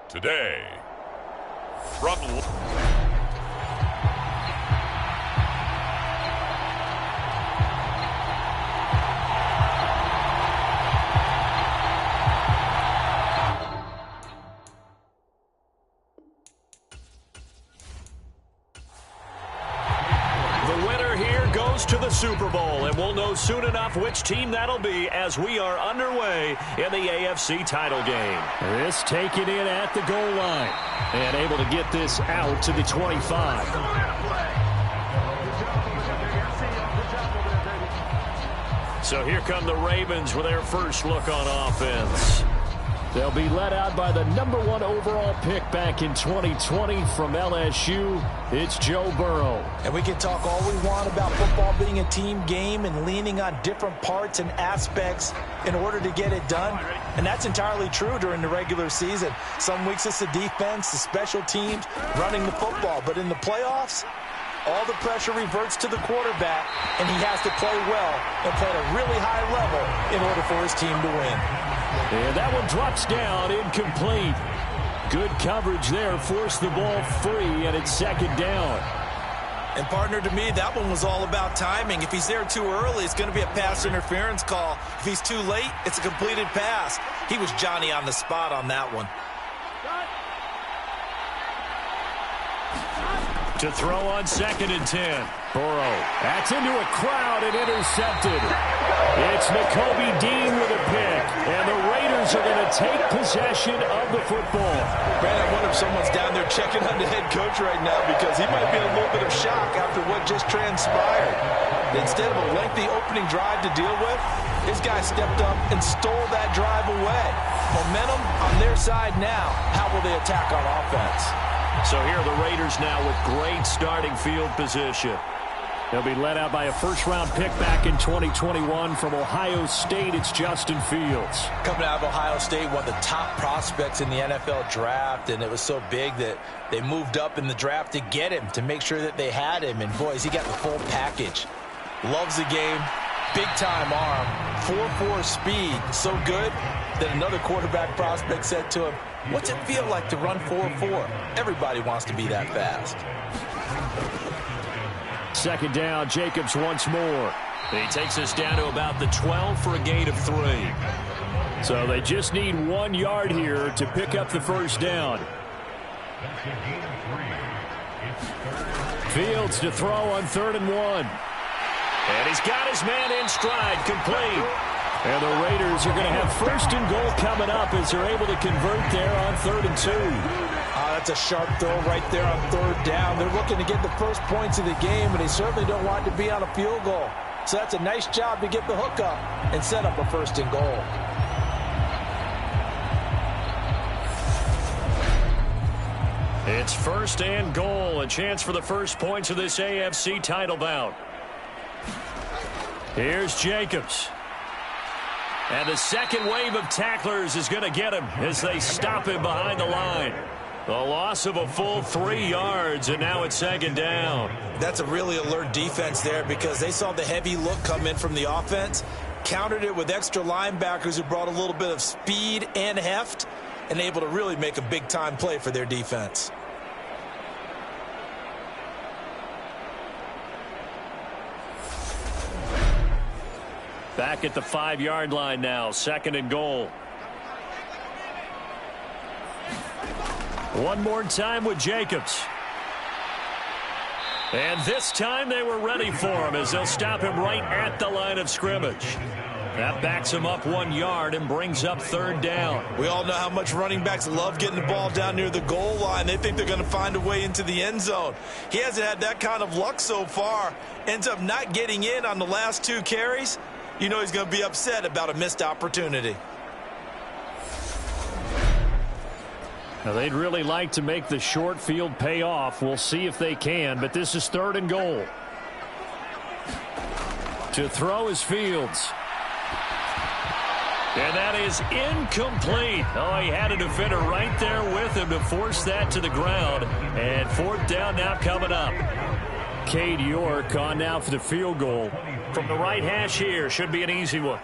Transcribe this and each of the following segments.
Today, from to the Super Bowl, and we'll know soon enough which team that'll be as we are underway in the AFC title game. This taken in at the goal line and able to get this out to the 25. So here come the Ravens with their first look on offense. They'll be led out by the #1 overall pick back in 2020 from LSU. It's Joe Burrow. And we can talk all we want about football being a team game and leaning on different parts and aspects in order to get it done. And that's entirely true during the regular season. Some weeks it's the defense, the special teams, running the football. But in the playoffs, all the pressure reverts to the quarterback, and he has to play well and play at a really high level in order for his team to win. And that one drops down, incomplete. Good coverage there, forced the ball free, and it's second down. And partner, to me, that one was all about timing. If he's there too early, it's going to be a pass interference call. If he's too late, it's a completed pass. He was Johnny on the spot on that one. To throw on 2nd and 10. Burrow. That's into a crowd and intercepted. It's Nakobe Dean with a pick. And the Raiders are going to take possession of the football. Man, I wonder if someone's down there checking on the head coach right now because he might be in a little bit of shock after what just transpired. Instead of a lengthy opening drive to deal with, his guy stepped up and stole that drive away. Momentum on their side now. How will they attack on offense? So here are the Raiders now with great starting field position. They'll be led out by a first-round pick back in 2021 from Ohio State. It's Justin Fields. Coming out of Ohio State, one of the top prospects in the NFL draft, and it was so big that they moved up in the draft to get him, to make sure that they had him. And, boys, he got the full package. Loves the game, big-time arm, 4.4 speed, so good that another quarterback prospect said to him, "What's it feel like to run 4.4? Everybody wants to be that fast." Second down, Jacobs once more. He takes us down to about the 12 for a gain of 3. So they just need 1 yard here to pick up the first down. Fields to throw on 3rd and 1. And he's got his man in stride, complete. And the Raiders are going to have 1st and goal coming up as they're able to convert there on 3rd and 2. That's a sharp throw right there on 3rd down. They're looking to get the first points of the game, and they certainly don't want to be on a field goal. So that's a nice job to get the hook up and set up a 1st and goal. It's 1st and goal, a chance for the first points of this AFC title bout. Here's Jacobs. And the second wave of tacklers is going to get him as they stop him behind the line. A loss of a full 3 yards, and now it's 2nd down. That's a really alert defense there because they saw the heavy look come in from the offense, countered it with extra linebackers who brought a little bit of speed and heft, and able to really make a big-time play for their defense. Back at the 5-yard line now, 2nd and goal. One more time with Jacobs. And this time they were ready for him as they'll stop him right at the line of scrimmage. That backs him up 1 yard and brings up 3rd down. We all know how much running backs love getting the ball down near the goal line. They think they're going to find a way into the end zone. He hasn't had that kind of luck so far. Ends up not getting in on the last 2 carries. You know he's going to be upset about a missed opportunity. Now they'd really like to make the short field pay off. We'll see if they can, but this is 3rd and goal. To throw is Fields. And that is incomplete. Oh, he had a defender right there with him to force that to the ground. And 4th down now coming up. Cade York on now for the field goal. From the right hash here, should be an easy one.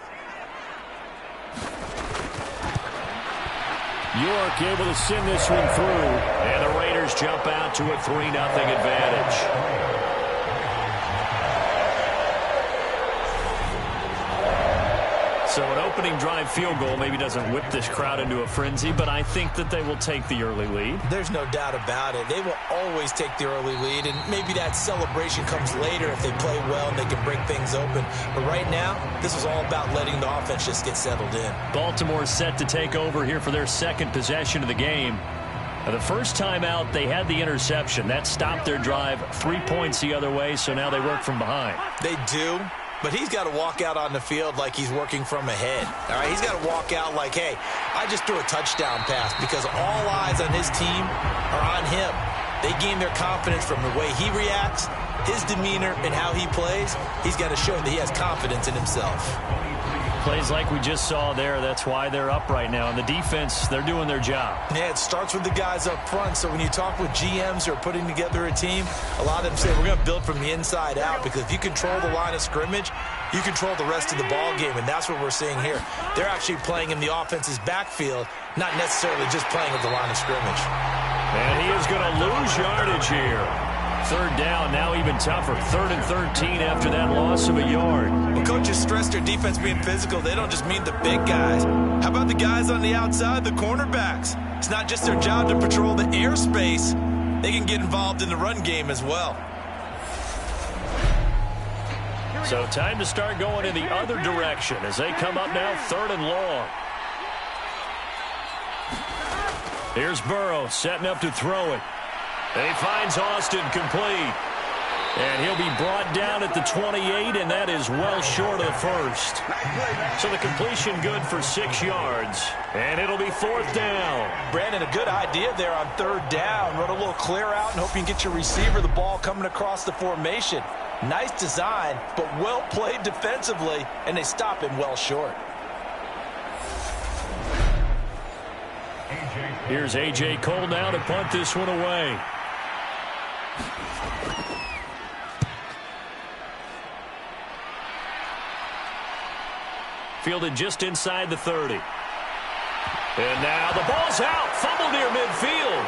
York able to send this one through. And the Raiders jump out to a 3-0 advantage. So an opening drive field goal maybe doesn't whip this crowd into a frenzy, but I think that they will take the early lead. There's no doubt about it. They will always take the early lead, and maybe that celebration comes later if they play well and they can break things open. But right now, this is all about letting the offense just get settled in. Baltimore set to take over here for their second possession of the game. The first time out, they had the interception. That stopped their drive 3 points the other way, so now they work from behind. They do. But he's got to walk out on the field like he's working from ahead. All right, he's got to walk out like, hey, I just threw a touchdown pass, because all eyes on his team are on him. They gain their confidence from the way he reacts, his demeanor, and how he plays. He's got to show that he has confidence in himself. Plays like we just saw there, that's why they're up right now. And the defense, they're doing their job. Yeah, it starts with the guys up front. So when you talk with GMs who are putting together a team, a lot of them say we're going to build from the inside out, because if you control the line of scrimmage, you control the rest of the ball game, and that's what we're seeing here. They're actually playing in the offense's backfield, not necessarily just playing at the line of scrimmage. And he is going to lose yardage here. Third down, now even tougher. 3rd and 13 after that loss of a yard. When coaches stress their defense being physical, they don't just mean the big guys. How about the guys on the outside, the cornerbacks? It's not just their job to patrol the airspace. They can get involved in the run game as well. So time to start going in the other direction as they come up now 3rd and long. Here's Burrow setting up to throw it. And he finds Austin complete. And he'll be brought down at the 28, and that is well short of the first. So the completion good for 6 yards. And it'll be 4th down. Brandon, a good idea there on 3rd down. Run a little clear out and hope you can get your receiver the ball coming across the formation. Nice design, but well played defensively, and they stop him well short. Here's A.J. Cole now to punt this one away. Fielded just inside the 30. And now the ball's out. Fumble near midfield.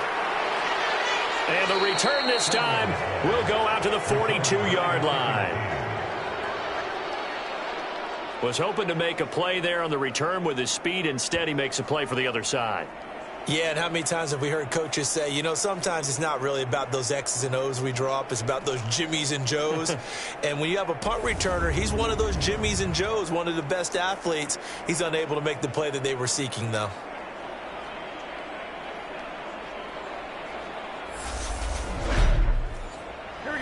And the return this time will go out to the 42-yard line. Was hoping to make a play there on the return with his speed. Instead, he makes a play for the other side. Yeah, and how many times have we heard coaches say, you know, sometimes it's not really about those X's and O's we draw up. It's about those Jimmies and Joes. And when you have a punt returner, he's one of those Jimmies and Joes, one of the best athletes. He's unable to make the play that they were seeking, though.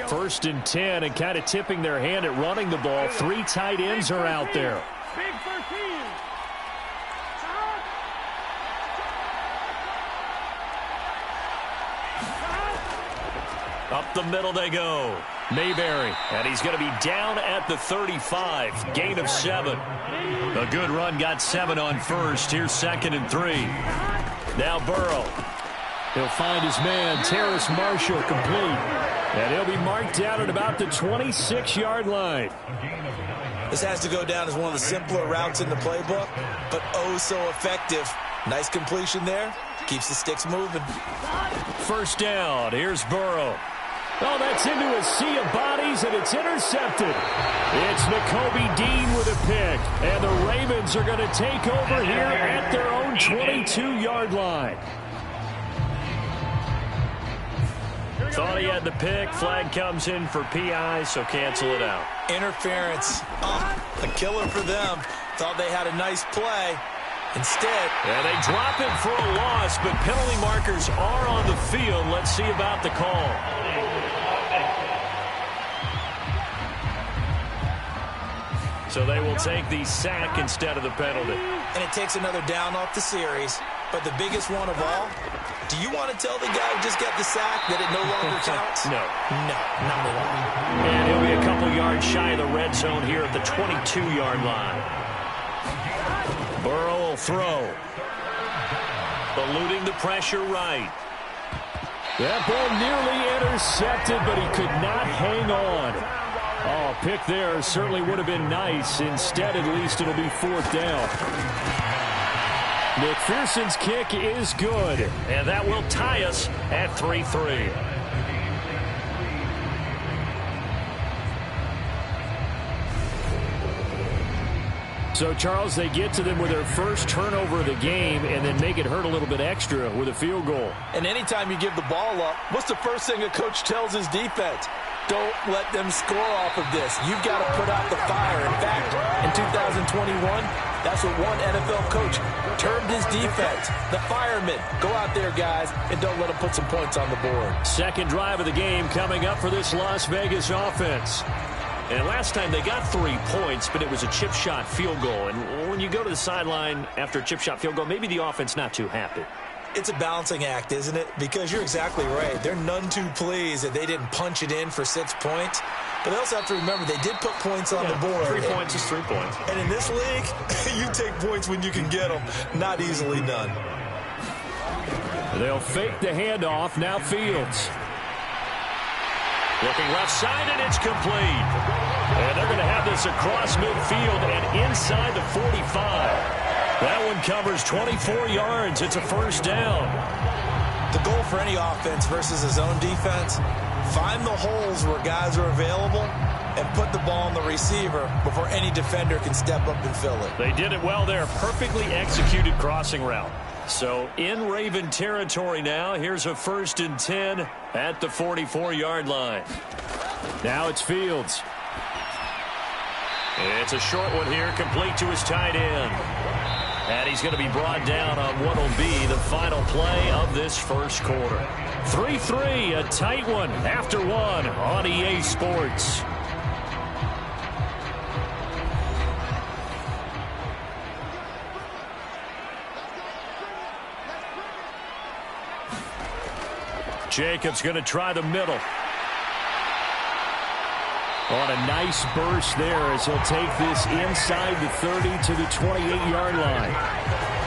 First and 10, and kind of tipping their hand at running the ball. 3 tight ends are out there. Big 13. Up the middle they go. Mayberry, and he's going to be down at the 35. Gain of 7. A good run, got 7 on first. Here's 2nd and 3. Now Burrow. He'll find his man, Terrace Marshall, complete. And he'll be marked down at about the 26-yard line. This has to go down as one of the simpler routes in the playbook, but oh so effective. Nice completion there. Keeps the sticks moving. First down. Here's Burrow. Oh, that's into a sea of bodies, and it's intercepted. It's Nakobe Dean with a pick. And the Ravens are going to take over here at their own 22-yard line. Thought he had the pick. Flag comes in for PI, so cancel it out. Interference. A killer for them. Thought they had a nice play. Instead. And they drop it for a loss, but penalty markers are on the field. Let's see about the call. So they will take the sack instead of the penalty. And it takes another down off the series. But the biggest one of all, do you want to tell the guy who just got the sack that it no longer counts? No. No, not at all. And he'll be a couple yards shy of the red zone here at the 22-yard line. Burrow will throw. Eluding the pressure right. That ball nearly intercepted, but he could not hang on. Oh, pick there certainly would have been nice. Instead, at least it'll be 4th down. McPherson's kick is good, and that will tie us at 3-3. So, Charles, they get to them with their first turnover of the game and then make it hurt a little bit extra with a field goal. And anytime you give the ball up, what's the first thing a coach tells his defense? Don't let them score off of this. You've got to put out the fire. In fact, in 2021, that's what one NFL coach termed his defense. The firemen. Go out there, guys, and don't let them put some points on the board. Second drive of the game coming up for this Las Vegas offense. And last time they got 3 points, but it was a chip shot field goal. And when you go to the sideline after a chip shot field goal, maybe the offense not too happy. It's a balancing act, isn't it? Because you're exactly right. They're none too pleased that they didn't punch it in for 6 points. But they also have to remember they did put points on the board. 3 points is 3 points. And in this league, you take points when you can get them. Not easily done. They'll fake the handoff. Now Fields. Looking left side, and it's complete. And they're going to have this across midfield and inside the 45. That one covers 24 yards. It's a first down. The goal for any offense versus a zone defense, find the holes where guys are available and put the ball on the receiver before any defender can step up and fill it. They did it well there. Perfectly executed crossing route. So in Raven territory now. Here's a 1st and 10 at the 44-yard line. Now it's Fields. It's a short one here, complete to his tight end. And he's going to be brought down on what will be the final play of this first quarter. 3-3, a tight one after one on EA Sports. Jacobs going to try the middle. On a nice burst there as he'll take this inside the 30 to the 28-yard line.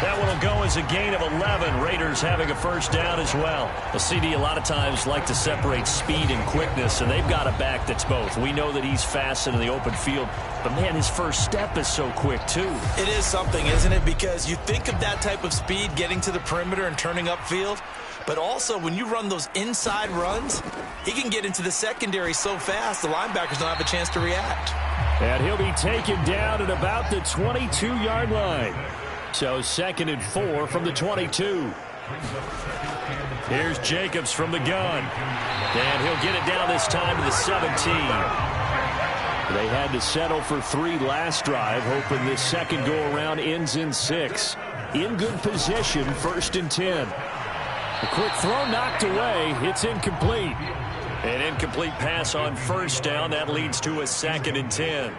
That one will go as a gain of 11. Raiders having a first down as well. The CD a lot of times like to separate speed and quickness, and they've got a back that's both. We know that he's fast in the open field, but, man, his first step is so quick, too. It is something, isn't it? Because you think of that type of speed getting to the perimeter and turning upfield, but also when you run those inside runs, he can get into the secondary so fast the linebackers don't have a chance to react. And he'll be taken down at about the 22-yard line. So 2nd and 4 from the 22. Here's Jacobs from the gun. And he'll get it down this time to the 17. They had to settle for 3 last drive, hoping this second go-around ends in 6. In good position, 1st and 10. A quick throw knocked away. It's incomplete. An incomplete pass on first down. That leads to a 2nd and 10.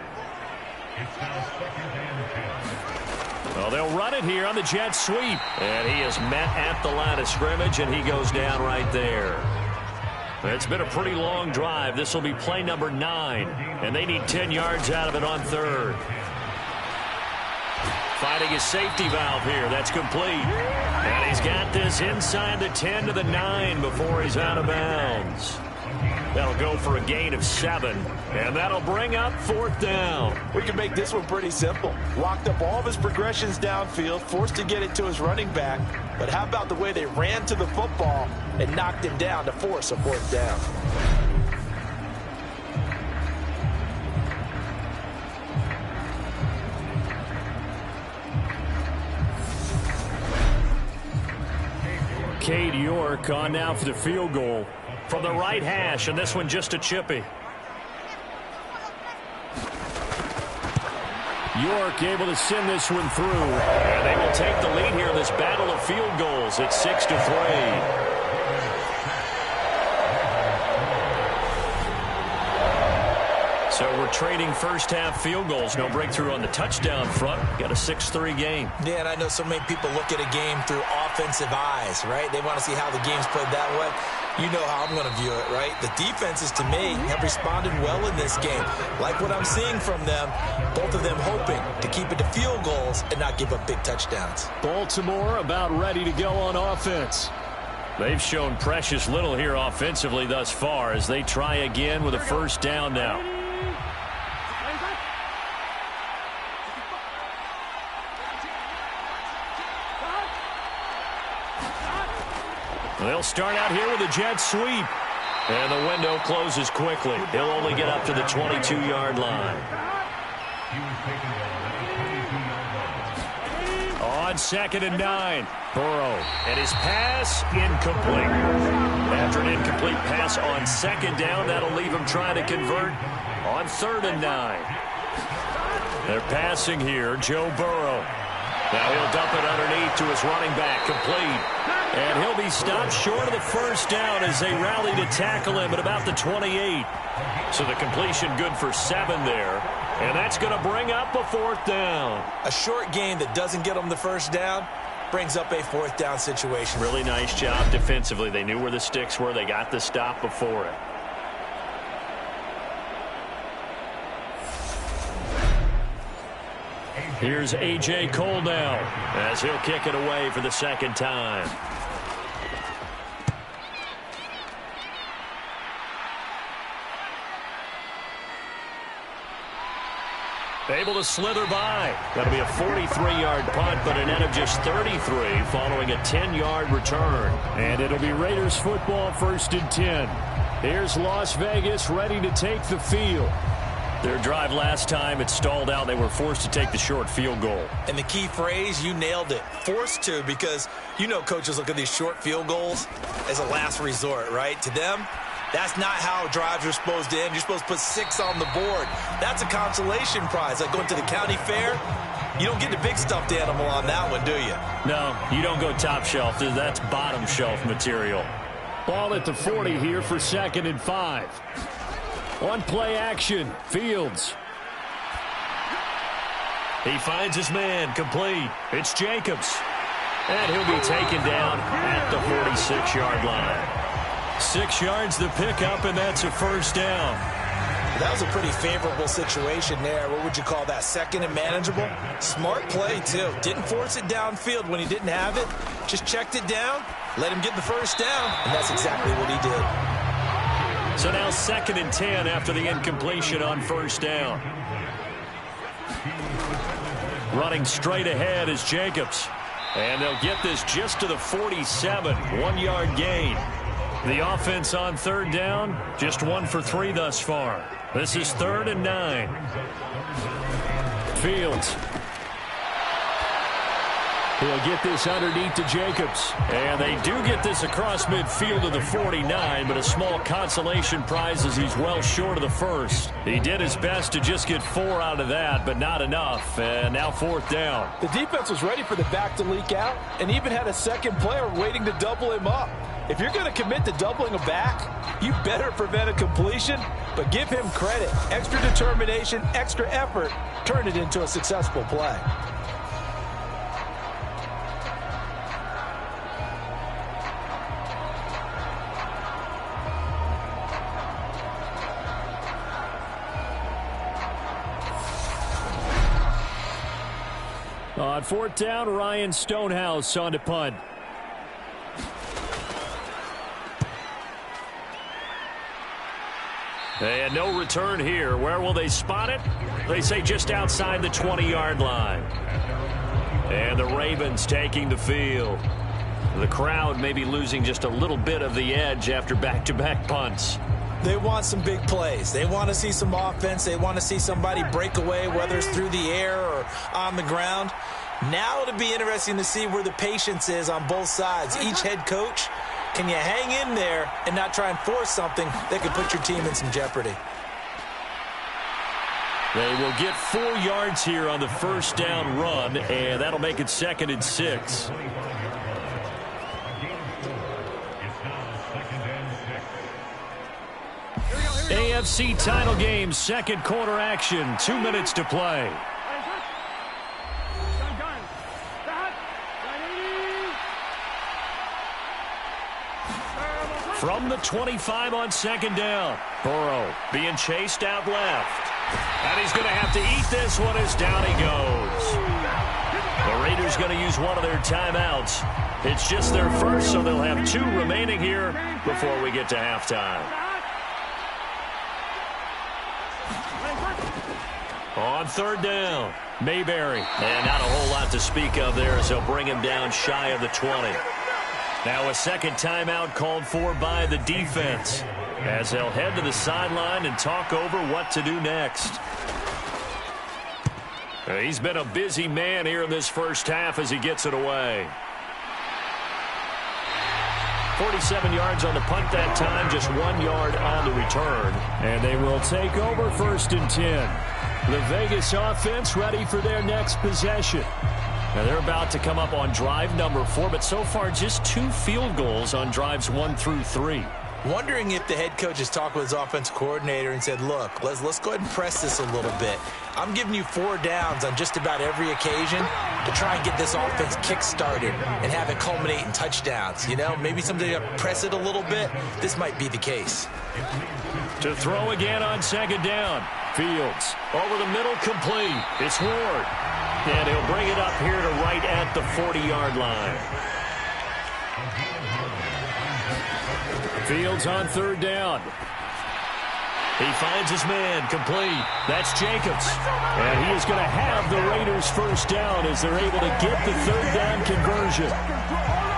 Well, they'll run it here on the jet sweep. And he is met at the line of scrimmage, and he goes down right there. It's been a pretty long drive. This will be play number 9. And they need 10 yards out of it on 3rd. Finding his safety valve here. That's complete. And he's got this inside the 10 to the 9 before he's out of bounds. That'll go for a gain of 7. And that'll bring up 4th down. We can make this one pretty simple. Locked up all of his progressions downfield, forced to get it to his running back. But how about the way they ran to the football and knocked him down to force a 4th down? Cade York on now for the field goal from the right hash, and this one just a chippy. York able to send this one through. And they will take the lead here in this battle of field goals. It's 6-3. So we're trading first-half field goals. No breakthrough on the touchdown front. Got a 6-3 game. Yeah, and I know so many people look at a game through offensive eyes, right? They want to see how the game's played that way. You know how I'm going to view it, right? The defenses, to me, have responded well in this game. Like what I'm seeing from them, both of them hoping to keep it to field goals and not give up big touchdowns. Baltimore about ready to go on offense. They've shown precious little here offensively thus far as they try again with a first down now. They'll start out here with a jet sweep. And the window closes quickly. He'll only get up to the 22-yard line. On 2nd and 9, Burrow. And his pass incomplete. After an incomplete pass on 2nd down, that'll leave him trying to convert on 3rd and 9. They're passing here, Joe Burrow. Now he'll dump it underneath to his running back, complete. And he'll be stopped short of the 1st down as they rally to tackle him at about the 28. So the completion good for 7 there. And that's going to bring up a 4th down. A short gain that doesn't get them the 1st down brings up a 4th down situation. Really nice job defensively. They knew where the sticks were. They got the stop before it. Here's A.J. Cole now as he'll kick it away for the 2nd time. Able to slither by. That'll be a 43-yard punt, but a net of just 33 following a 10-yard return. And it'll be Raiders football, 1st and 10. Here's Las Vegas ready to take the field. Their drive last time, it stalled out. They were forced to take the short field goal. And the key phrase, you nailed it. Forced to, because you know coaches look at these short field goals as a last resort, right? To them, that's not how drives are supposed to end. You're supposed to put 6 on the board. That's a consolation prize. Like going to the county fair, you don't get the big stuffed animal on that one, do you? No, you don't go top shelf. That's bottom shelf material. Ball at the 40 here for 2nd and 5. On play action, Fields. He finds his man, complete. It's Jacobs. And he'll be taken down at the 46-yard line. 6 yards the pickup, and that's a 1st down. That was a pretty favorable situation there. What would you call that? 2nd and manageable? Smart play, too. Didn't force it downfield when he didn't have it. Just checked it down, let him get the 1st down, and that's exactly what he did. So now 2nd and 10 after the incompletion on 1st down. Running straight ahead is Jacobs. And they'll get this just to the 47, 1-yard gain. The offense on 3rd down, just 1 for 3 thus far. This is 3rd and 9. Fields. He'll get this underneath to Jacobs. And they do get this across midfield to the 49, but a small consolation prize as he's well short of the 1st. He did his best to just get 4 out of that, but not enough. And now 4th down. The defense was ready for the back to leak out and even had a 2nd player waiting to double him up. If you're going to commit to doubling a back, you better prevent a completion, but give him credit. Extra determination, extra effort, turn it into a successful play. On 4th down, Ryan Stonehouse on to punt. And no return here. Where will they spot it? They say just outside the 20-yard line. And the Ravens taking the field. The crowd may be losing just a little bit of the edge after back-to-back punts. They want some big plays. They want to see some offense. They want to see somebody break away, whether it's through the air or on the ground. Now it'll be interesting to see where the patience is on both sides. Each head coach, can you hang in there and not try and force something that could put your team in some jeopardy? They will get 4 yards here on the 1st down run, and that'll make it 2nd and 6. AFC title game, 2nd quarter action, 2 minutes to play. From the 25 on 2nd down, Burrow being chased out left. And he's going to have to eat this one as down he goes. The Raiders going to use one of their timeouts. It's just their first, so they'll have 2 remaining here before we get to halftime. On 3rd down, Mayberry. And not a whole lot to speak of there as they'll bring him down shy of the 20. Now a second timeout called for by the defense, as they'll head to the sideline and talk over what to do next. He's been a busy man here in this first half as he gets it away. 47 yards on the punt that time, just 1 yard on the return. And they will take over 1st and 10. The Vegas offense ready for their next possession. Now they're about to come up on drive number 4, but so far just 2 field goals on drives 1 through 3. Wondering if the head coach has talked with his offensive coordinator and said, look, let's go ahead and press this a little bit. I'm giving you 4 downs on just about every occasion to try and get this offense kick-started and have it culminate in touchdowns. You know, maybe someday to press it a little bit. This might be the case. To throw again on 2nd down. Fields over the middle, complete. It's Ward. And he'll bring it up here to right at the 40-yard line. Fields on 3rd down. He finds his man, complete. That's Jacobs. And he is going to have the Raiders 1st down as they're able to get the 3rd down conversion.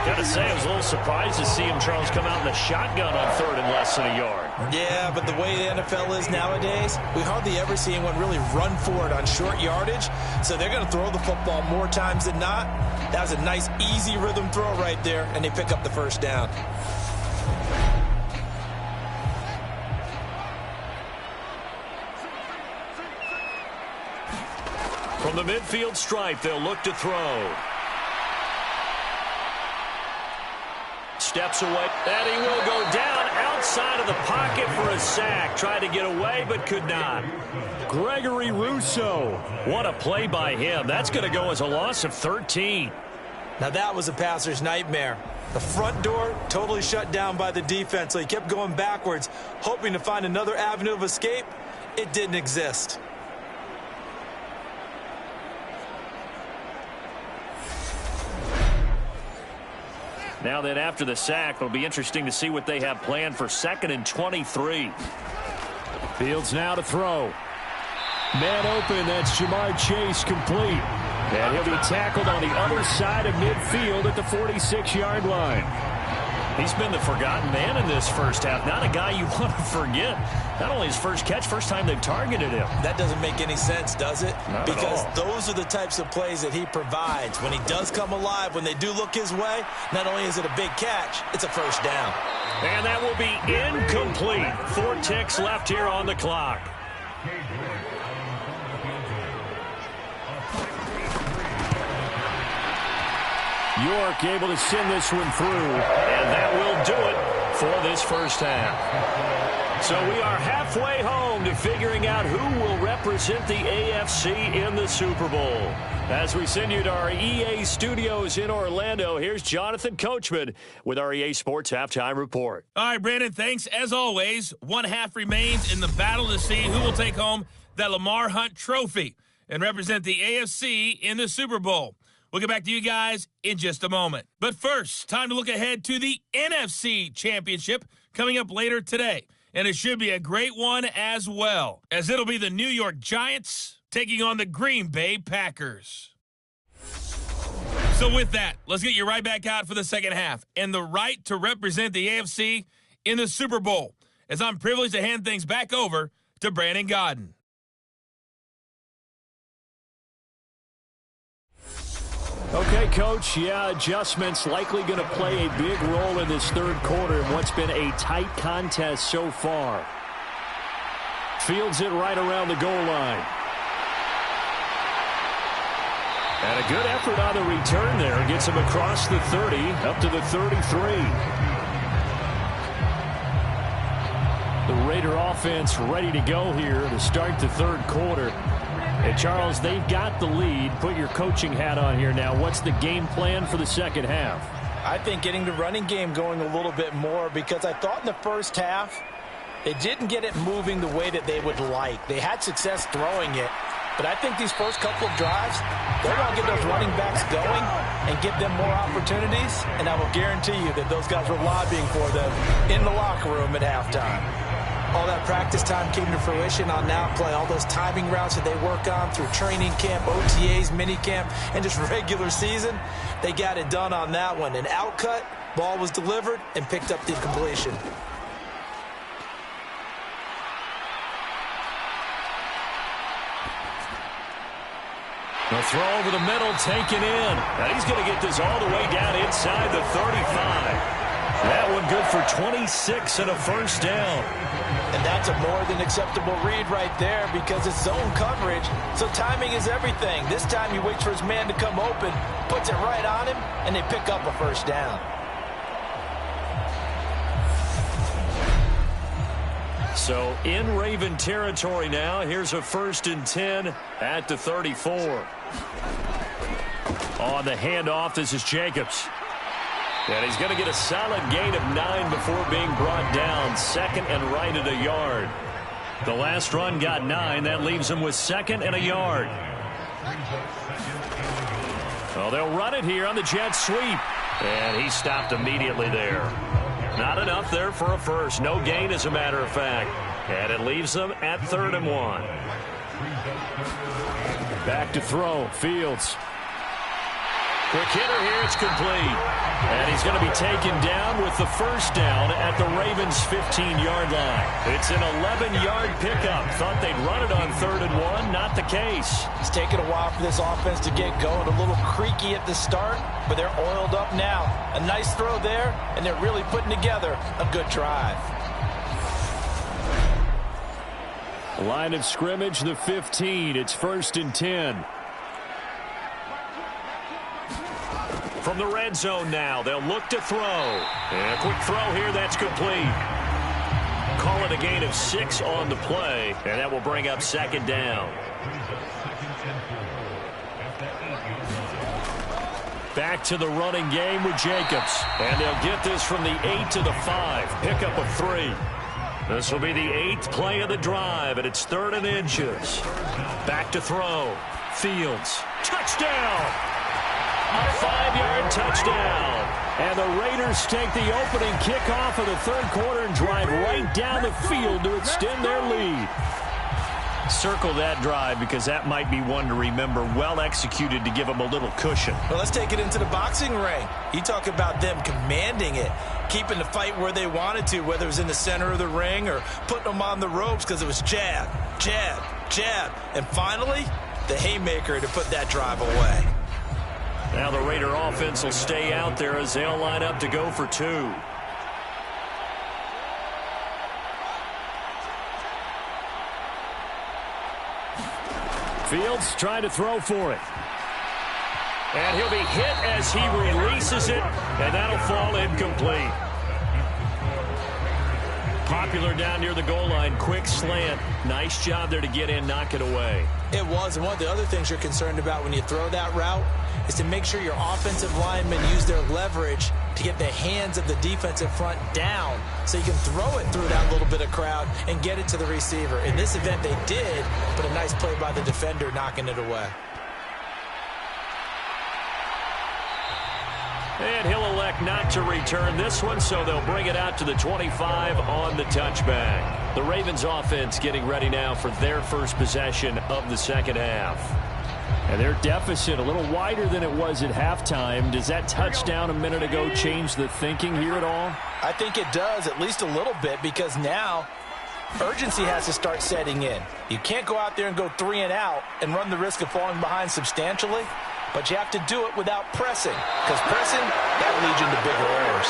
Got to say, I was a little surprised to see him, Charles, come out in the shotgun on 3rd and less than a yard. Yeah, but the way the NFL is nowadays, we hardly ever see anyone really run for it on short yardage. So they're going to throw the football more times than not. That was a nice, easy rhythm throw right there, and they pick up the 1st down. From the midfield stripe, they'll look to throw. Steps away, and he will go down outside of the pocket for a sack. Tried to get away, but could not. Gregory Rousseau. What a play by him. That's going to go as a loss of 13. Now that was a passer's nightmare. The front door totally shut down by the defense, so he kept going backwards, hoping to find another avenue of escape. It didn't exist. Now then, after the sack, it'll be interesting to see what they have planned for 2nd and 23. Fields now to throw. Man open, that's Jamar Chase, complete. And he'll be tackled on the other side of midfield at the 46-yard line. He's been the forgotten man in this first half. Not a guy you want to forget. Not only his first catch, first time they've targeted him. That doesn't make any sense, does it? Not because at all. Those are the types of plays that he provides. When he does come alive, when they do look his way, not only is it a big catch, it's a 1st down. And that will be incomplete. 4 ticks left here on the clock. York able to send this one through. And that will do it for this first half. So we are halfway home to figuring out who will represent the AFC in the Super Bowl. As we send you to our EA studios in Orlando, here's Jonathan Coachman with our EA Sports Halftime Report. All right, Brandon, thanks. As always, 1 half remains in the battle to see who will take home that Lamar Hunt trophy and represent the AFC in the Super Bowl. We'll get back to you guys in just a moment. But first, time to look ahead to the NFC Championship coming up later today. And it should be a great one as well, as it'll be the New York Giants taking on the Green Bay Packers. So with that, let's get you right back out for the second half and the right to represent the AFC in the Super Bowl, as I'm privileged to hand things back over to Brandon Godden. Okay, Coach, adjustments likely going to play a big role in this 3rd quarter in what's been a tight contest so far. Fields it right around the goal line. And a good effort on the return there. Gets him across the 30, up to the 33. The Raider offense ready to go here to start the 3rd quarter. And, Charles, they've got the lead. Put your coaching hat on here now. What's the game plan for the second half? I think getting the running game going a little bit more, because I thought in the first half they didn't get it moving the way that they would like. They had success throwing it, but I think these first couple of drives, they're going to get those running backs going and give them more opportunities, and I will guarantee you that those guys were lobbying for them in the locker room at halftime. All that practice time came to fruition on that play. All those timing routes that they work on through training camp, OTAs, mini camp, and just regular season, they got it done on that one. And out cut, Ball was delivered and picked up the completion. The throw over the middle, taken in. Now he's going to get this all the way down inside the 35. That one good for 26 and a first down. And that's a more than acceptable read right there because it's zone coverage, so timing is everything. This time he waits for his man to come open, puts it right on him, and they pick up a first down. So in Raven territory now, here's a 1st and 10 at the 34. On the handoff, this is Jacobs. And he's going to get a solid gain of 9 before being brought down. 2nd and right at a yard. The last run got 9. That leaves him with 2nd and a yard. Well, they'll run it here on the jet sweep. And he stopped immediately there. Not enough there for a first. No gain, as a matter of fact. And it leaves them at 3rd and 1. Back to throw. Fields. Quick hitter here. It's complete. And he's going to be taken down with the first down at the Ravens' 15-yard line. It's an 11-yard pickup. Thought they'd run it on 3rd and 1. Not the case. It's taken a while for this offense to get going. A little creaky at the start, but they're oiled up now. A nice throw there, and they're really putting together a good drive. Line of scrimmage, the 15. It's 1st and 10. From the red zone now, they'll look to throw. And a quick throw here, that's complete. Call it a gain of 6 on the play, and that will bring up 2nd down. Back to the running game with Jacobs. And they'll get this from the 8 to the 5. Pickup of 3. This will be the 8th play of the drive, and it's 3rd and inches. Back to throw. Fields. Touchdown! A 5-yard touchdown. And the Raiders take the opening kickoff of the 3rd quarter and drive right down the field to extend their lead. Circle that drive because that might be one to remember. Well executed to give them a little cushion. Well, let's take it into the boxing ring. You talk about them commanding it, keeping the fight where they wanted to, whether it was in the center of the ring or putting them on the ropes because it was jab, jab, jab. And finally, the haymaker to put that drive away. Now the Raider offense will stay out there as they'll line up to go for 2. Fields trying to throw for it. And he'll be hit as he releases it, and that'll fall incomplete. Popular down near the goal line. Quick slant. Nice job there to get in, knock it away. It was, and one of the other things you're concerned about when you throw that route is to make sure your offensive linemen use their leverage to get the hands of the defensive front down so you can throw it through that little bit of crowd and get it to the receiver. In this event, they did, but a nice play by the defender knocking it away. And he'll elect not to return this one, so they'll bring it out to the 25 on the touchback. The Ravens offense getting ready now for their first possession of the 2nd half. And their deficit a little wider than it was at halftime. Does that touchdown a minute ago change the thinking here at all? I think it does, at least a little bit, because now urgency has to start setting in. You can't go out there and go 3 and out and run the risk of falling behind substantially, but you have to do it without pressing, because pressing, that leads you into bigger errors.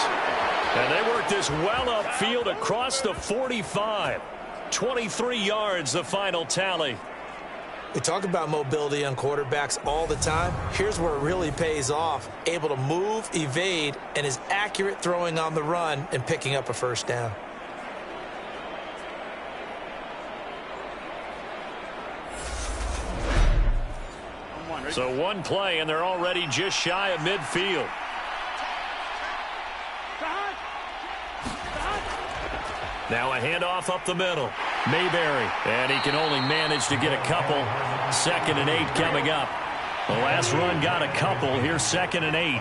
And they work this well upfield across the 45. 23 yards, the final tally. We talk about mobility on quarterbacks all the time. Here's where it really pays off. Able to move, evade, and is accurate throwing on the run and picking up a first down. So one play, and they're already just shy of midfield. Now a handoff up the middle. Mayberry, and he can only manage to get a couple. 2nd and 8 coming up. The last run got a couple. Here's 2nd and 8.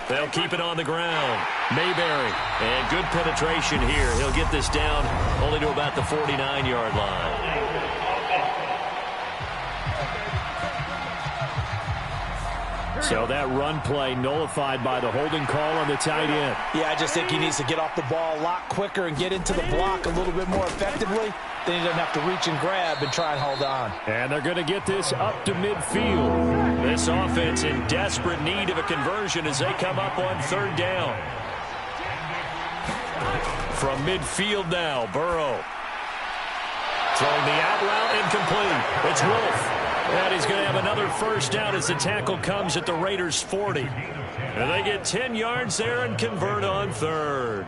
They'll keep it on the ground. Mayberry, and good penetration here. He'll get this down only to about the 49-yard line. So that run play nullified by the holding call on the tight end. Yeah, I just think he needs to get off the ball a lot quicker and get into the block a little bit more effectively. Then he doesn't have to reach and grab and try and hold on. And they're going to get this up to midfield. This offense in desperate need of a conversion as they come up on third down. From midfield now, Burrow. Throwing the out route incomplete. It's Wolf. And he's going to have another first down as the tackle comes at the Raiders' 40. And they get 10 yards there and convert on third.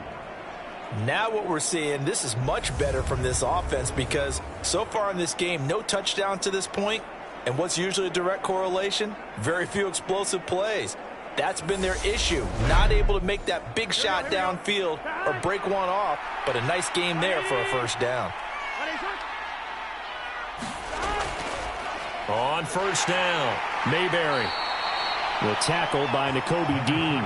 Now what we're seeing, this is much better from this offense because so far in this game, no touchdown to this point. And what's usually a direct correlation? Very few explosive plays. That's been their issue. Not able to make that big shot downfield or break one off, but a nice game there for a first down. On first down, Mayberry. The tackle by Nakobe Dean.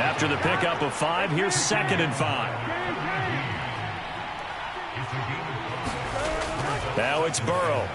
After the pickup of 5, here's 2nd and 5. Now it's Burrow.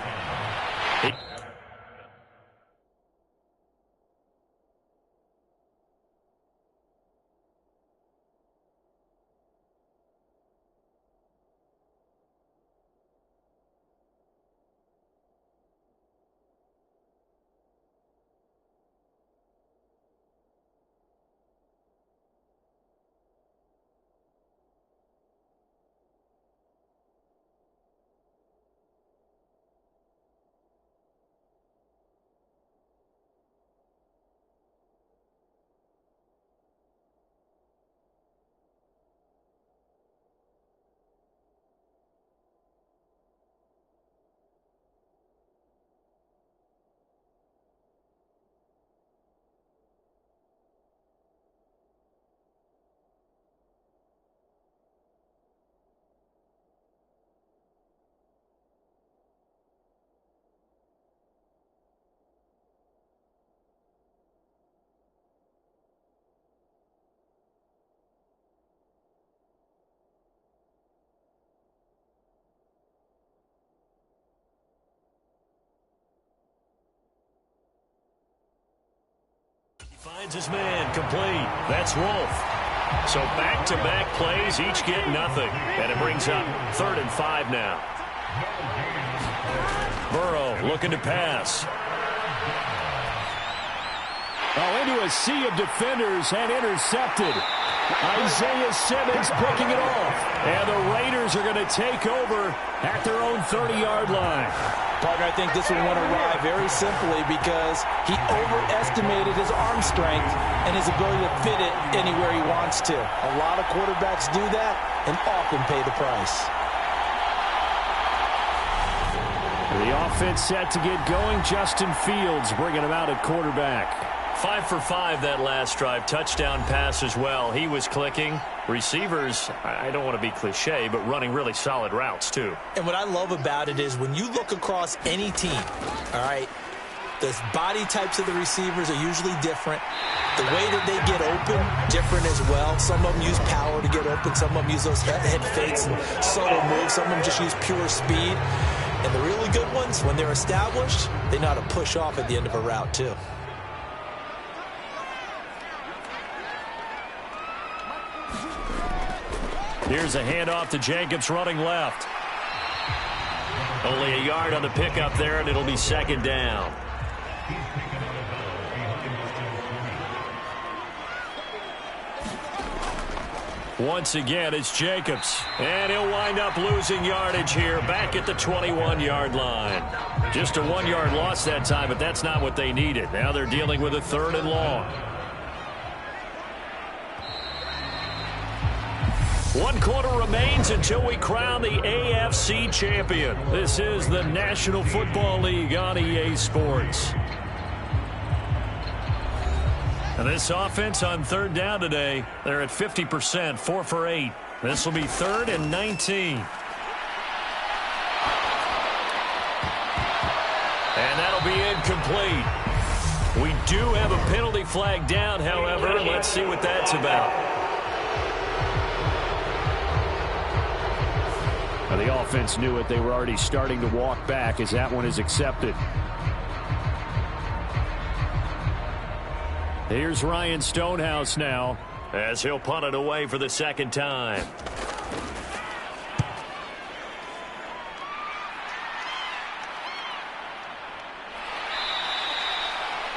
Finds his man, complete. That's Wolf. So back-to-back plays, each get nothing. And it brings up 3rd and 5 now. Burrow looking to pass. Oh, into a sea of defenders and intercepted. Isaiah Simmons picking it off. And the Raiders are going to take over at their own 30-yard line. Partner, I think this one went awry very simply because he overestimated his arm strength and his ability to fit it anywhere he wants to. A lot of quarterbacks do that and often pay the price. The offense set to get going. Justin Fields bringing him out at quarterback. 5 for 5 that last drive. Touchdown pass as well. He was clicking. Receivers, I don't want to be cliche, but running really solid routes too. And what I love about it is when you look across any team, all right, the body types of the receivers are usually different. The way that they get open, different as well. Some of them use power to get open. Some of them use those head fakes and subtle moves. Some of them just use pure speed. And the really good ones, when they're established, they know how to push off at the end of a route too. Here's a handoff to Jacobs running left. Only a yard on the pickup there, and it'll be 2nd down. Once again, it's Jacobs. And he'll wind up losing yardage here back at the 21-yard line. Just a 1-yard loss that time, but that's not what they needed. Now they're dealing with a 3rd and long. 1 quarter remains until we crown the AFC champion. This is the National Football League on EA Sports. And this offense on 3rd down today, they're at 50%, 4 for 8. This will be 3rd and 19. And that'll be incomplete. We do have a penalty flag down, however. Let's see what that's about. The offense knew it. They were already starting to walk back as that one is accepted. Here's Ryan Stonehouse now, as he'll punt it away for the second time.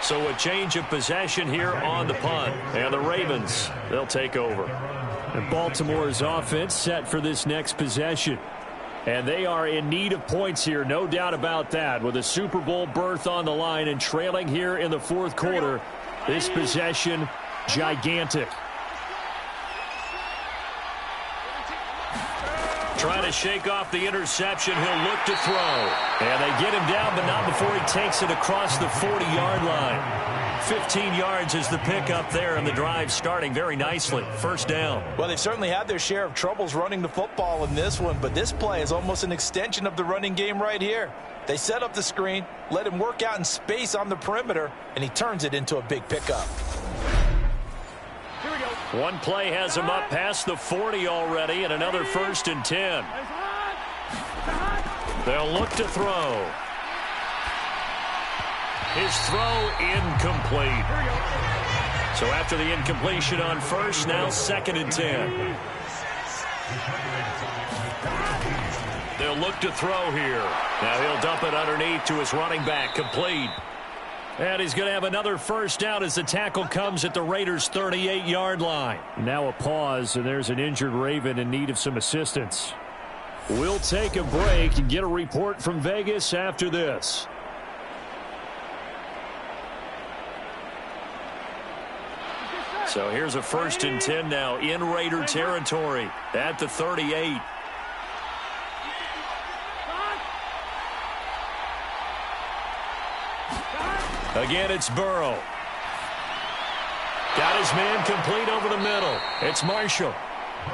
So a change of possession here on the punt. And the Ravens, they'll take over. And Baltimore's offense set for this next possession. And they are in need of points here, no doubt about that. With a Super Bowl berth on the line and trailing here in the fourth quarter, this possession, gigantic. Trying to shake off the interception. He'll look to throw. And they get him down, but not before he takes it across the 40-yard line. 15 yards is the pickup there, and the drive starting very nicely. First down. Well, they've certainly had their share of troubles running the football in this one, but this play is almost an extension of the running game right here. They set up the screen, let him work out in space on the perimeter, and he turns it into a big pickup. One play has him up past the 40 already, and another 1st and 10. They'll look to throw. His throw incomplete. So after the incompletion on first, now 2nd and 10. They'll look to throw here. Now he'll dump it underneath to his running back, complete. And he's going to have another first down as the tackle comes at the Raiders' 38-yard line. Now a pause, and there's an injured Raven in need of some assistance. We'll take a break and get a report from Vegas after this. So here's a 1st and 10 now in Raider territory at the 38. Again, it's Burrow. Got his man complete over the middle. It's Marshall.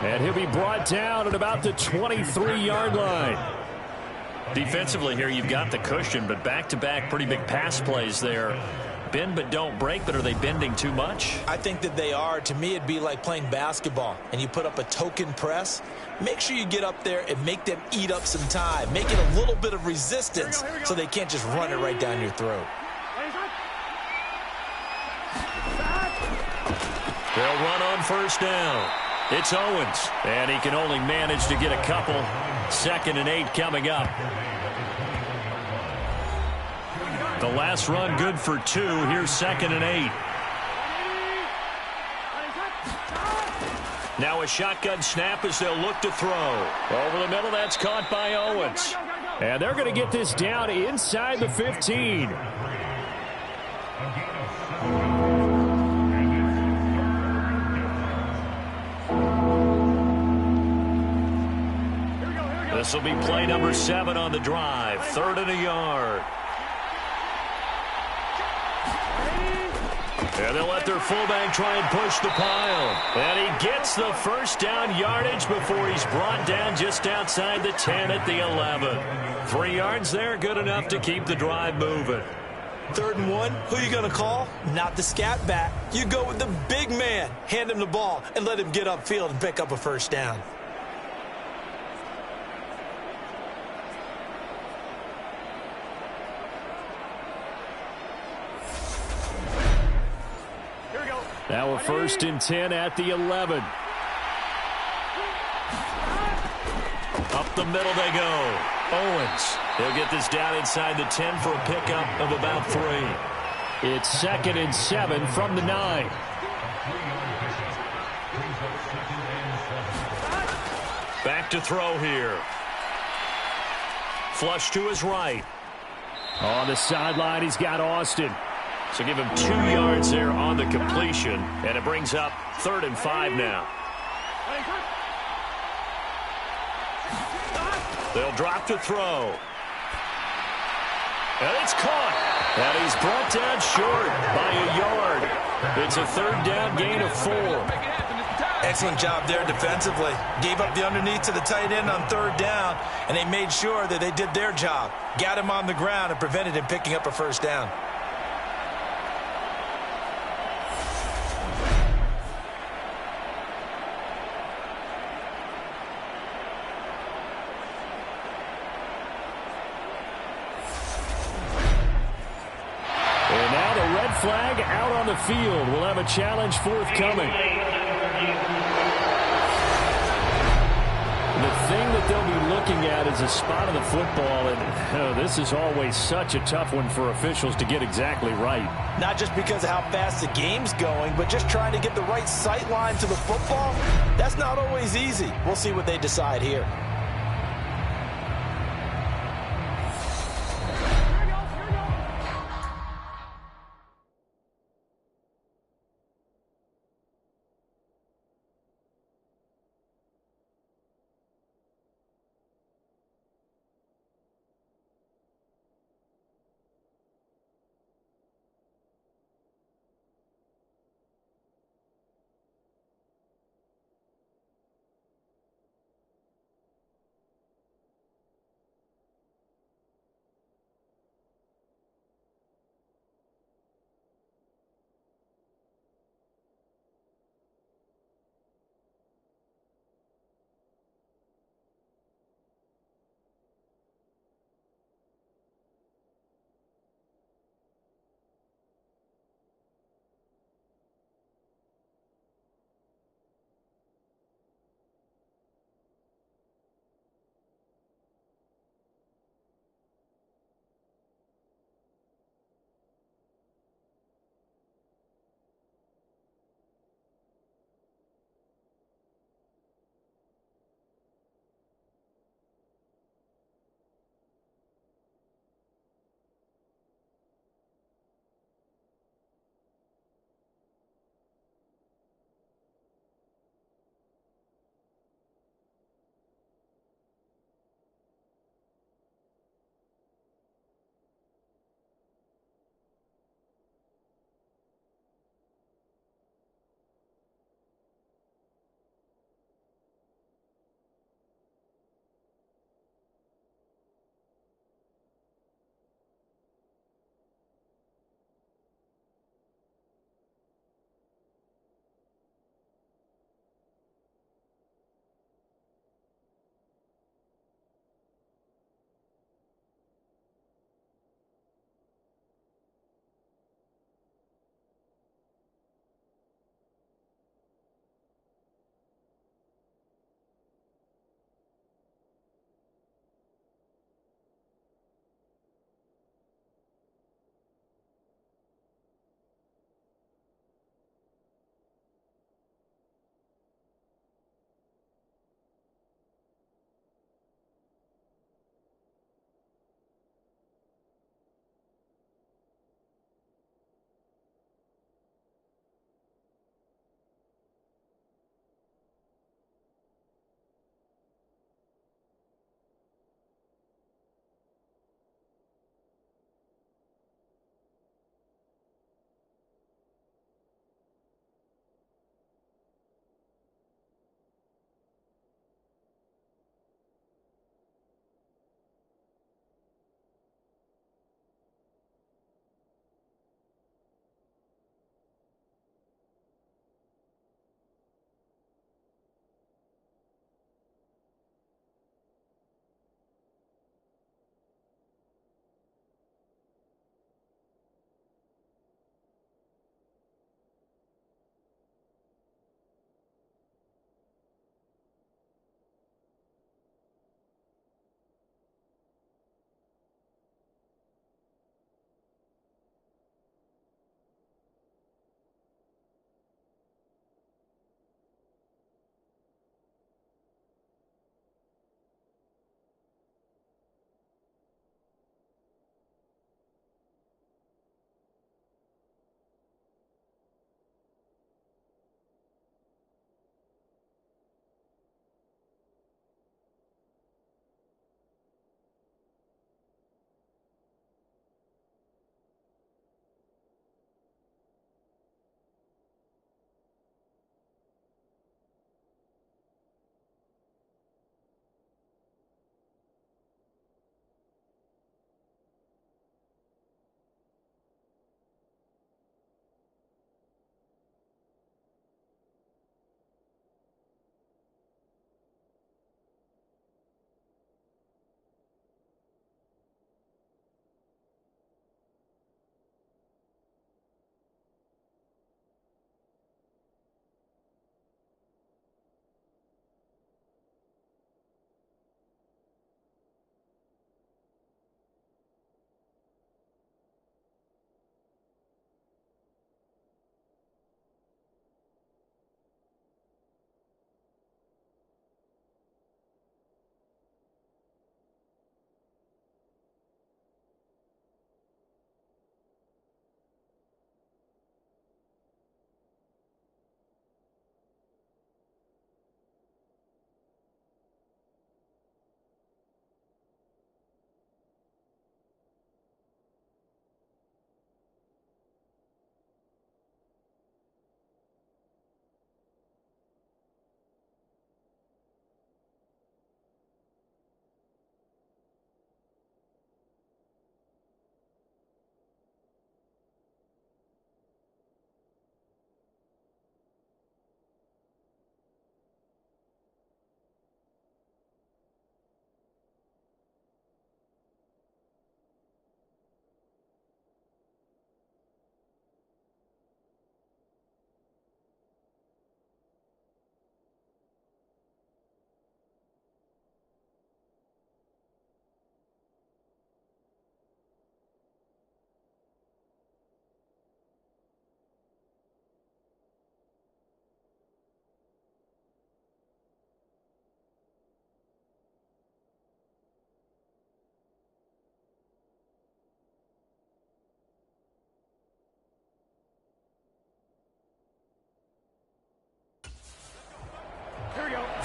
And he'll be brought down at about the 23-yard line. Defensively here, you've got the cushion, but back-to-back pretty big pass plays there. Bend but don't break, but are they bending too much? I think that they are. To me, it'd be like playing basketball, and you put up a token press. Make sure you get up there and make them eat up some time. Make it a little bit of resistance so they can't just run it right down your throat. They'll run on first down. It's Owens, and he can only manage to get a couple. 2nd and 8 coming up. The last run good for 2. Here's 2nd and 8. Now a shotgun snap as they'll look to throw. Over the middle, that's caught by Owens. And they're going to get this down inside the 15. This will be play number 7 on the drive. 3rd and a yard. And they'll let their fullback try and push the pile. And he gets the first down yardage before he's brought down just outside the 10 at the 11. 3 yards there, good enough to keep the drive moving. 3rd and 1, who are you going to call? Not the scat back. You go with the big man. Hand him the ball and let him get upfield and pick up a first down. Now a 1st and 10 at the 11. Up the middle they go. Owens. He'll get this down inside the 10 for a pickup of about 3. It's 2nd and 7 from the 9. Back to throw here. Flush to his right. On the sideline, he's got Austin. So give him 2 yards there on the completion, and it brings up 3rd and 5 now. They'll drop to throw. And it's caught. And he's brought down short by a yard. It's a 3rd down gain of 4. Excellent job there defensively. Gave up the underneath to the tight end on 3rd down, and they made sure that they did their job. Got him on the ground and prevented him picking up a first down. flag out on the field. We'll have a challenge forthcoming. The thing that they'll be looking at is a spot of the football, and this is always such a tough one for officials to get exactly right. Not just because of how fast the game's going, but just trying to get the right sight line to the football. That's not always easy. We'll see what they decide here.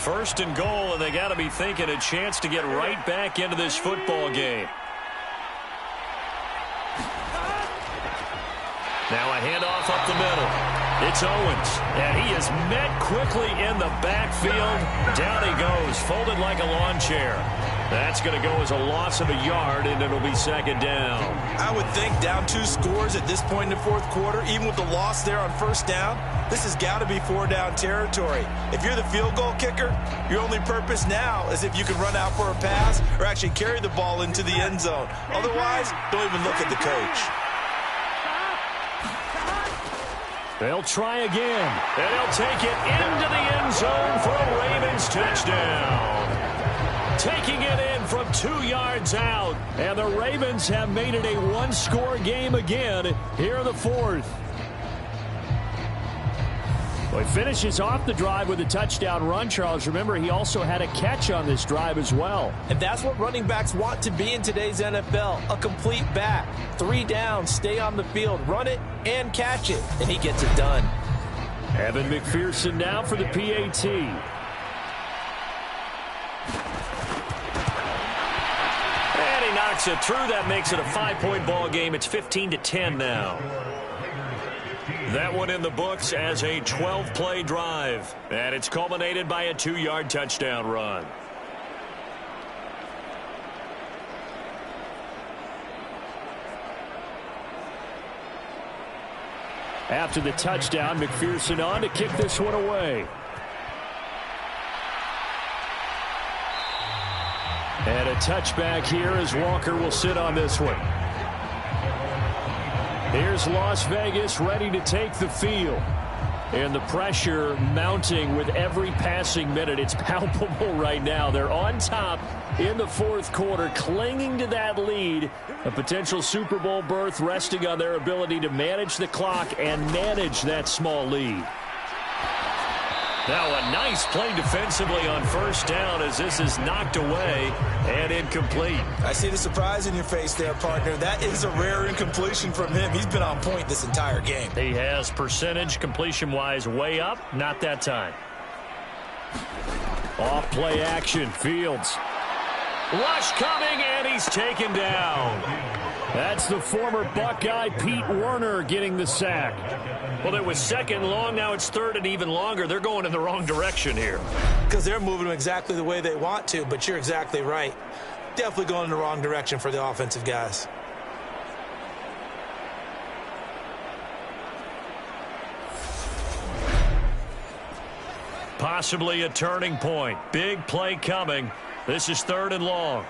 First and goal, and they got to be thinking a chance to get right back into this football game. Now a handoff up the middle. It's Owens, and he is met quickly in the backfield. Down he goes, folded like a lawn chair. That's going to go as a loss of a yard, and it'll be second down. I would think down 2 scores at this point in the fourth quarter, even with the loss there on first down, this has got to be 4-down territory. If you're the field goal kicker, your only purpose now is if you can run out for a pass or actually carry the ball into the end zone. Otherwise, don't even look at the coach. They'll try again, and they'll take it into the end zone for a Ravens touchdown. Taking it in from 2 yards out, and the Ravens have made it a 1-score game again here in the fourth. Well, he finishes off the drive with a touchdown run, Charles. Remember, he also had a catch on this drive as well. And that's what running backs want to be in today's NFL, a complete back. 3 downs, stay on the field, run it, and catch it, and he gets it done. Evan McPherson now for the PAT. And he knocks it through. That makes it a 5-point ball game. It's 15-10 now. That one in the books as a 12-play drive. And it's culminated by a 2-yard touchdown run. After the touchdown, McPherson on to kick this one away. And a touchback here as Walker will sit on this one. Here's Las Vegas ready to take the field. And the pressure mounting with every passing minute. It's palpable right now. They're on top in the fourth quarter, clinging to that lead. A potential Super Bowl berth resting on their ability to manage the clock and manage that small lead. Now a nice play defensively on first down as this is knocked away and incomplete. I see the surprise in your face there, partner. That is a rare incompletion from him. He's been on point this entire game. He has percentage completion-wise way up. Not that time. Off play action. Fields. Rush coming, and he's taken down. That's the former Buckeye Pete Werner getting the sack. Well, it was second long. Now it's third and even longer. They're going in the wrong direction here. Because they're moving them exactly the way they want to, but you're exactly right. Definitely going in the wrong direction for the offensive guys. Possibly a turning point. Big play coming. This is third and long.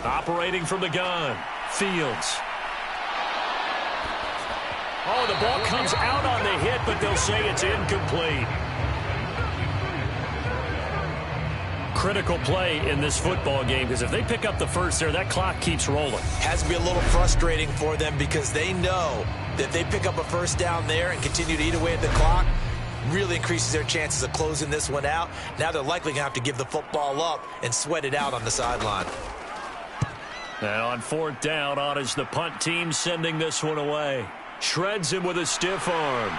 Operating from the gun. Fields. Oh, the ball comes out on the hit, but they'll say it's incomplete. Critical play in this football game, because if they pick up the first there, that clock keeps rolling. Has to be a little frustrating for them because they know that if they pick up a first down there and continue to eat away at the clock, really increases their chances of closing this one out. Now they're likely going to have to give the football up and sweat it out on the sideline. And on fourth down, on is the punt team sending this one away. Shreds him with a stiff arm.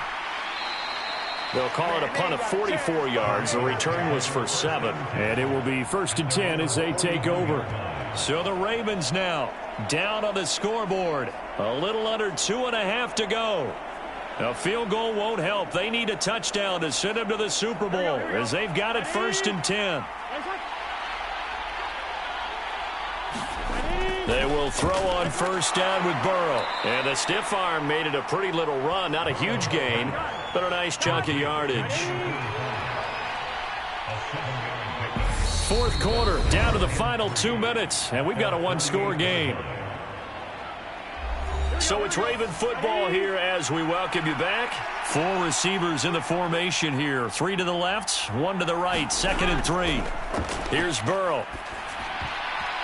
They'll call it a punt of 44 yards. The return was for 7. And it will be 1st and 10 as they take over. So the Ravens now down on the scoreboard. A little under 2.5 to go. A field goal won't help. They need a touchdown to send them to the Super Bowl as they've got it 1st and 10. They will throw on first down with Burrow. And the stiff arm made it a pretty little run. Not a huge gain, but a nice chunk of yardage. Fourth quarter, down to the final 2 minutes, and we've got a 1-score game. So it's Raven football here as we welcome you back. 4 receivers in the formation here. 3 to the left, 1 to the right, 2nd and 3. Here's Burrow.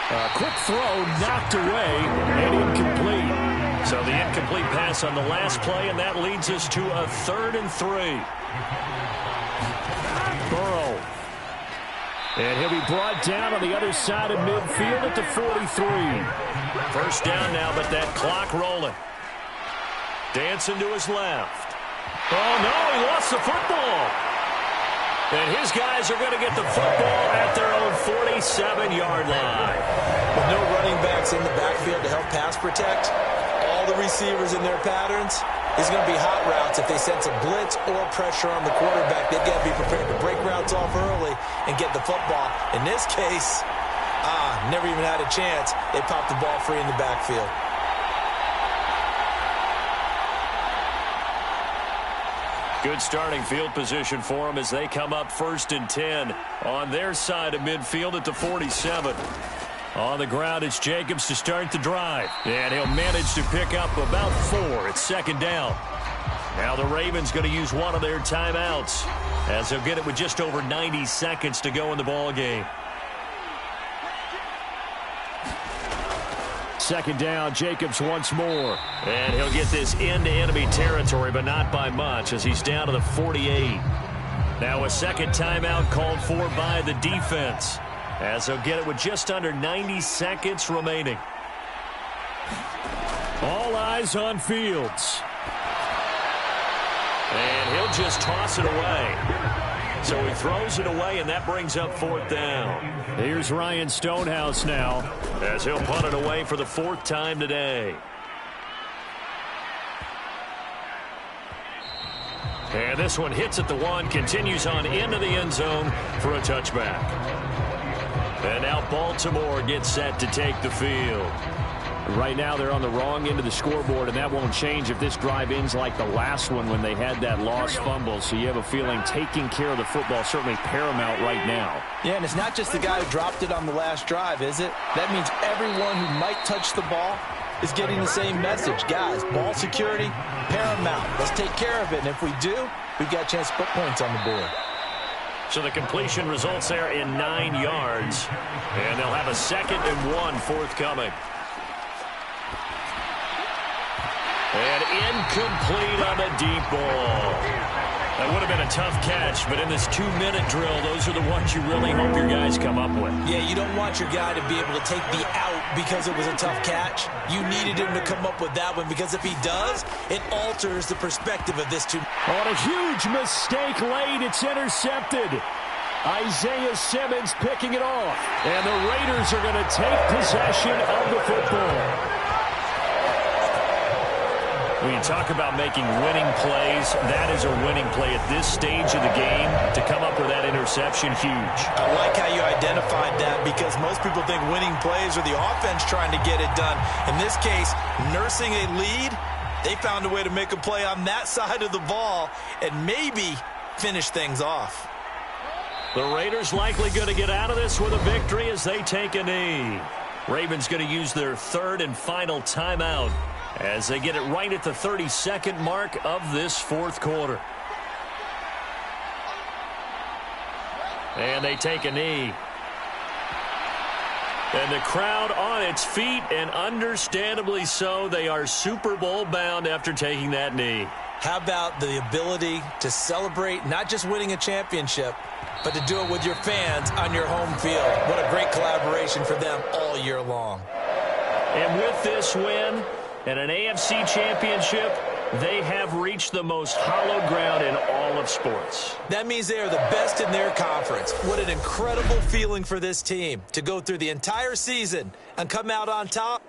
A quick throw knocked away and incomplete. So the incomplete pass on the last play, and that leads us to a 3rd and 3. Burrow. And he'll be brought down on the other side of midfield at the 43. First down now, but that clock rolling. Dancing to his left. Oh, no, he lost the football. And his guys are going to get the football at their own 47-yard line. With no running backs in the backfield to help pass protect, all the receivers in their patterns, it's going to be hot routes. If they sense a blitz or pressure on the quarterback, they've got to be prepared to break routes off early and get the football. In this case, never even had a chance. They popped the ball free in the backfield. Good starting field position for them as they come up 1st and 10 on their side of midfield at the 47. On the ground, it's Jacobs to start the drive. And he'll manage to pick up about 4. It's 2nd down. Now the Ravens going to use one of their timeouts as they'll get it with just over 90 seconds to go in the ball game. 2nd down, Jacobs once more. And he'll get this into enemy territory, but not by much as he's down to the 48. Now a second timeout called for by the defense as they'll get it with just under 90 seconds remaining. All eyes on Fields. And he'll just toss it away. So he throws it away, and that brings up 4th down. Here's Ryan Stonehouse now, as he'll punt it away for the 4th time today. And this one hits at the 1, continues on into the end zone for a touchback. And now Baltimore gets set to take the field. Right now they're on the wrong end of the scoreboard, and that won't change if this drive ends like the last one when they had that lost fumble. So you have a feeling taking care of the football is certainly paramount right now. Yeah, and it's not just the guy who dropped it on the last drive, is it? That means everyone who might touch the ball is getting the same message. Guys, ball security, paramount. Let's take care of it, and if we do, we've got a chance to put points on the board. So the completion results there in 9 yards, and they'll have a 2nd and 1 forthcoming. And incomplete on the deep ball. That would have been a tough catch, but in this 2-minute drill, those are the ones you really hope your guys come up with. Yeah, you don't want your guy to be able to take the out because it was a tough catch. You needed him to come up with that one because if he does, it alters the perspective of this 2. On a huge mistake late, it's intercepted. Isaiah Simmons picking it off. And the Raiders are going to take possession of the football. When you talk about making winning plays, that is a winning play at this stage of the game. To come up with that interception, huge. I like how you identified that because most people think winning plays are the offense trying to get it done. In this case, nursing a lead, they found a way to make a play on that side of the ball and maybe finish things off. The Raiders likely going to get out of this with a victory as they take a knee. Ravens going to use their 3rd and final timeout as they get it right at the 32nd mark of this 4th quarter. And they take a knee. And the crowd on its feet, and understandably so. They are Super Bowl bound after taking that knee. How about the ability to celebrate not just winning a championship, but to do it with your fans on your home field? What a great collaboration for them all year long. And with this win and an AFC championship, they have reached the most hallowed ground in all of sports. That means they are the best in their conference. What an incredible feeling for this team to go through the entire season and come out on top.